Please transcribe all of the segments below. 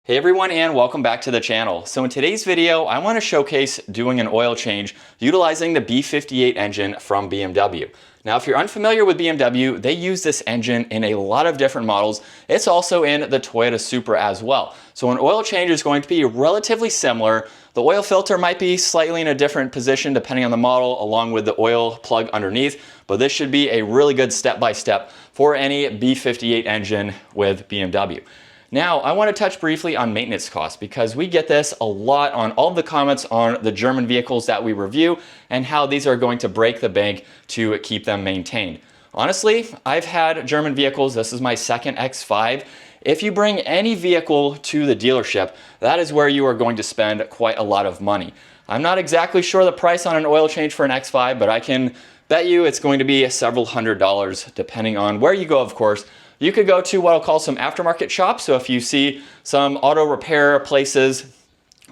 Hey everyone, and welcome back to the channel. So in today's video, I want to showcase doing an oil change utilizing the B58 engine from BMW. Now, if you're unfamiliar with BMW, they use this engine in a lot of different models. It's also in the Toyota Supra as well. So an oil change is going to be relatively similar. The oil filter might be slightly in a different position depending on the model, along with the oil plug underneath, but this should be a really good step-by-step for any B58 engine with BMW. Now, I want to touch briefly on maintenance costs because we get this a lot on all of the comments on the German vehicles that we review and how these are going to break the bank to keep them maintained. Honestly, I've had German vehicles. This is my second X5. If you bring any vehicle to the dealership, that is where you are going to spend quite a lot of money. I'm not exactly sure the price on an oil change for an X5, but I can bet you it's going to be several $100s depending on where you go, of course. You could go to what I'll call some aftermarket shops. So if you see some auto repair places,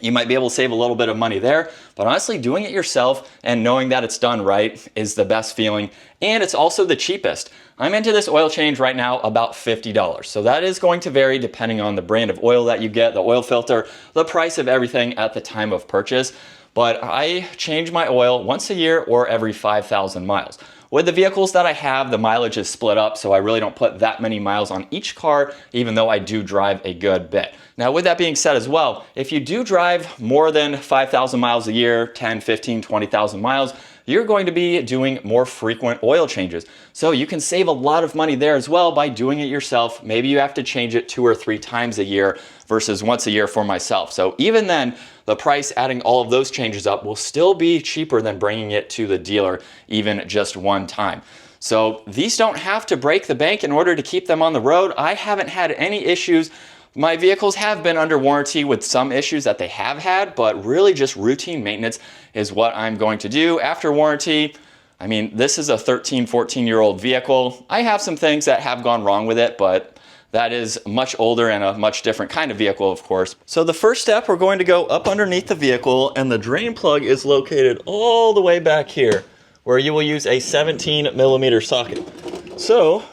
you might be able to save a little bit of money there. But honestly, doing it yourself and knowing that it's done right is the best feeling. And it's also the cheapest. I'm into this oil change right now about $50. So that is going to vary depending on the brand of oil that you get, the oil filter, the price of everything at the time of purchase. But I change my oil once a year or every 5,000 miles. With the vehicles that I have, the mileage is split up, so I really don't put that many miles on each car, even though I do drive a good bit. Now, with that being said as well, if you do drive more than 5,000 miles a year, 10, 15, 20,000 miles, you're going to be doing more frequent oil changes. So you can save a lot of money there as well by doing it yourself. Maybe you have to change it 2 or 3 times a year versus once a year for myself. So even then, the price adding all of those changes up will still be cheaper than bringing it to the dealer even just one time. So these don't have to break the bank in order to keep them on the road. I haven't had any issues. My vehicles have been under warranty with some issues that they have had, but really just routine maintenance is what I'm going to do after warranty. I mean, this is a 13, 14-year-old vehicle. I have some things that have gone wrong with it, but that is much older and a much different kind of vehicle, of course. So the first step, we're going to go up underneath the vehicle, and the drain plug is located all the way back here, where you will use a 17mm socket. So,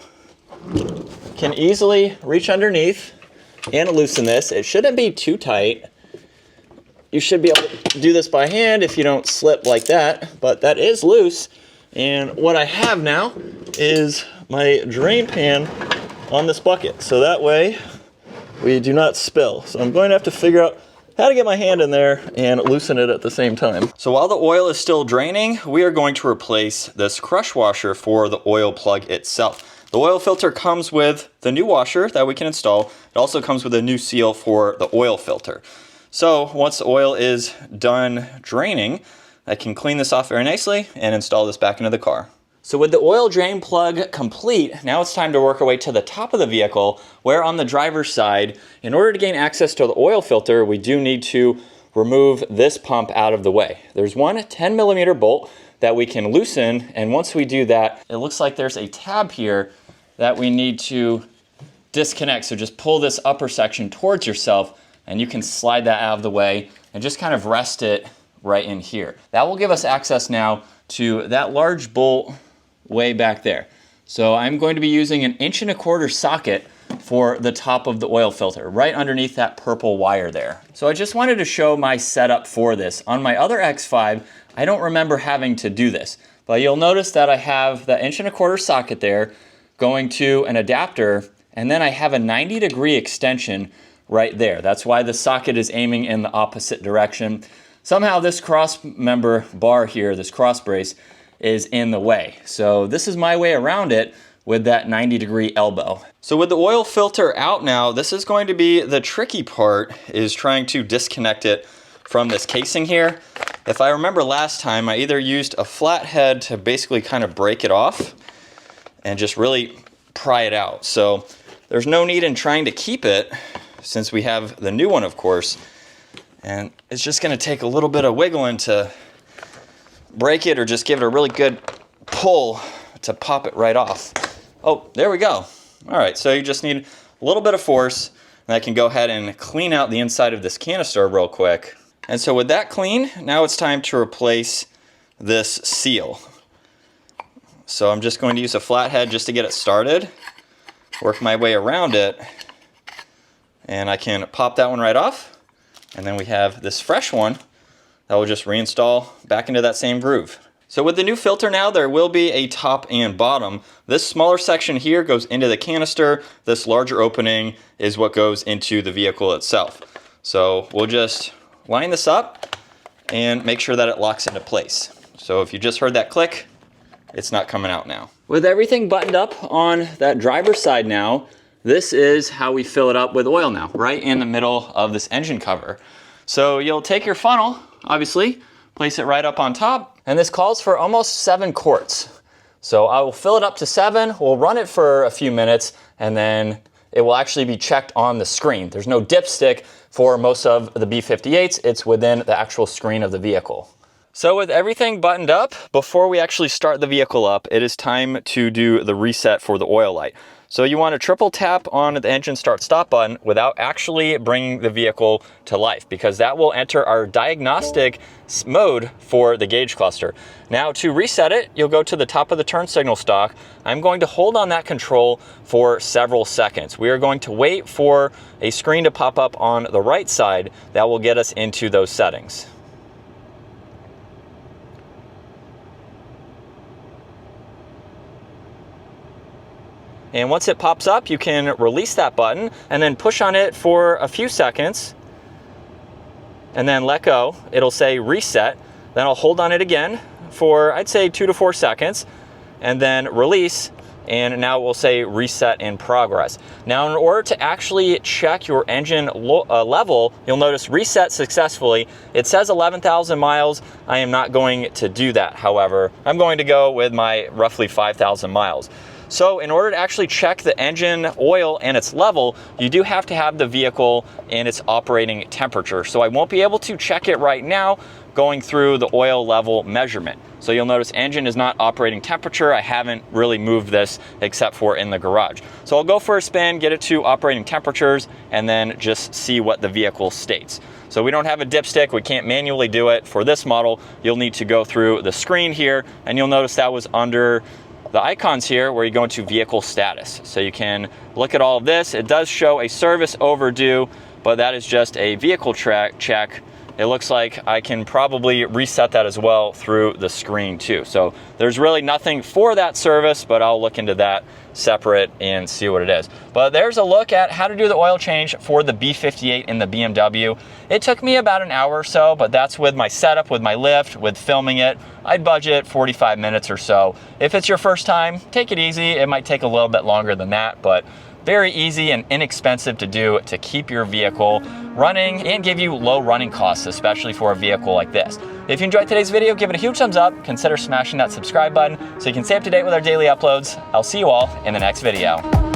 can easily reach underneath and loosen this. It shouldn't be too tight. You should be able to do this by hand if you don't slip like that, but that is loose. And what I have now is my drain pan on this bucket, so that way we do not spill. So I'm going to have to figure out how to get my hand in there and loosen it at the same time. So while the oil is still draining, we are going to replace this crush washer for the oil plug itself. The oil filter comes with the new washer that we can install. It also comes with a new seal for the oil filter. So once the oil is done draining, I can clean this off very nicely and install this back into the car. So with the oil drain plug complete, now it's time to work our way to the top of the vehicle, where on the driver's side, in order to gain access to the oil filter, we do need to remove this pump out of the way. There's one 10mm bolt that we can loosen, and once we do that, it looks like there's a tab here that we need to disconnect. So just pull this upper section towards yourself, and you can slide that out of the way and just kind of rest it right in here. That will give us access now to that large bolt way back there. So I'm going to be using an 1.25 inch socket for the top of the oil filter, right underneath that purple wire there. So I just wanted to show my setup for this. On my other X5, I don't remember having to do this, but you'll notice that I have the 1.25 inch socket there going to an adapter, and then I have a 90-degree extension right there. That's why the socket is aiming in the opposite direction. Somehow this cross member bar here, this cross brace, is in the way. So this is my way around it with that 90-degree elbow. So with the oil filter out now, this is going to be the tricky part, is trying to disconnect it from this casing here. If I remember last time, I either used a flathead to basically kind of break it off and just really pry it out. So there's no need in trying to keep it, since we have the new one, of course. And it's just going to take a little bit of wiggling to break it, or just give it a really good pull to pop it right off. Oh, there we go. All right, so you just need a little bit of force, and I can go ahead and clean out the inside of this canister real quick. And so with that clean, now it's time to replace this seal. So I'm just going to use a flathead just to get it started, work my way around it, And I can pop that one right off. And then we have this fresh one that will just reinstall back into that same groove. So with the new filter now, there will be a top and bottom. This smaller section here goes into the canister. This larger opening is what goes into the vehicle itself. So we'll just line this up and make sure that it locks into place. So if you just heard that click, it's not coming out now. With everything buttoned up on that driver's side now, this is how we fill it up with oil now, right in the middle of this engine cover. So you'll take your funnel, obviously, place it right up on top, and this calls for almost 7 quarts. So I will fill it up to 7, we'll run it for a few minutes, and then it will actually be checked on the screen. There's no dipstick for most of the B58s, it's within the actual screen of the vehicle. So with everything buttoned up, before we actually start the vehicle up, it is time to do the reset for the oil light. So you want to triple tap on the engine start stop button without actually bringing the vehicle to life, because that will enter our diagnostic mode for the gauge cluster. Now to reset it, you'll go to the top of the turn signal stalk. I'm going to hold on that control for several seconds. We are going to wait for a screen to pop up on the right side that will get us into those settings. And once it pops up, you can release that button and then push on it for a few seconds and then let go. It'll say reset. Then I'll hold on it again for, I'd say, 2 to 4 seconds and then release. And now it will say reset in progress. Now, in order to actually check your engine level, you'll notice reset successfully. It says 11,000 miles. I am not going to do that, however. I'm going to go with my roughly 5,000 miles. So in order to actually check the engine oil and its level, you do have to have the vehicle in its operating temperature. So I won't be able to check it right now going through the oil level measurement. So you'll notice engine is not operating temperature. I haven't really moved this except for in the garage. So I'll go for a spin, get it to operating temperatures, and then just see what the vehicle states. So we don't have a dipstick, we can't manually do it. For this model, you'll need to go through the screen here, and you'll notice that was under the icons here where you go into vehicle status. So you can look at all of this. It does show a service overdue, but that is just a vehicle check. It looks like I can probably reset that as well through the screen too. So there's really nothing for that service, but I'll look into that separate and see what it is. But there's a look at how to do the oil change for the B58 in the BMW. It took me about an hour or so, but that's with my setup, with my lift, with filming it. I'd budget 45 minutes or so. If it's your first time, take it easy. It might take a little bit longer than that, but very easy and inexpensive to do to keep your vehicle running and give you low running costs, especially for a vehicle like this. If you enjoyed today's video, give it a huge thumbs up. Consider smashing that subscribe button so you can stay up to date with our daily uploads. I'll see you all in the next video.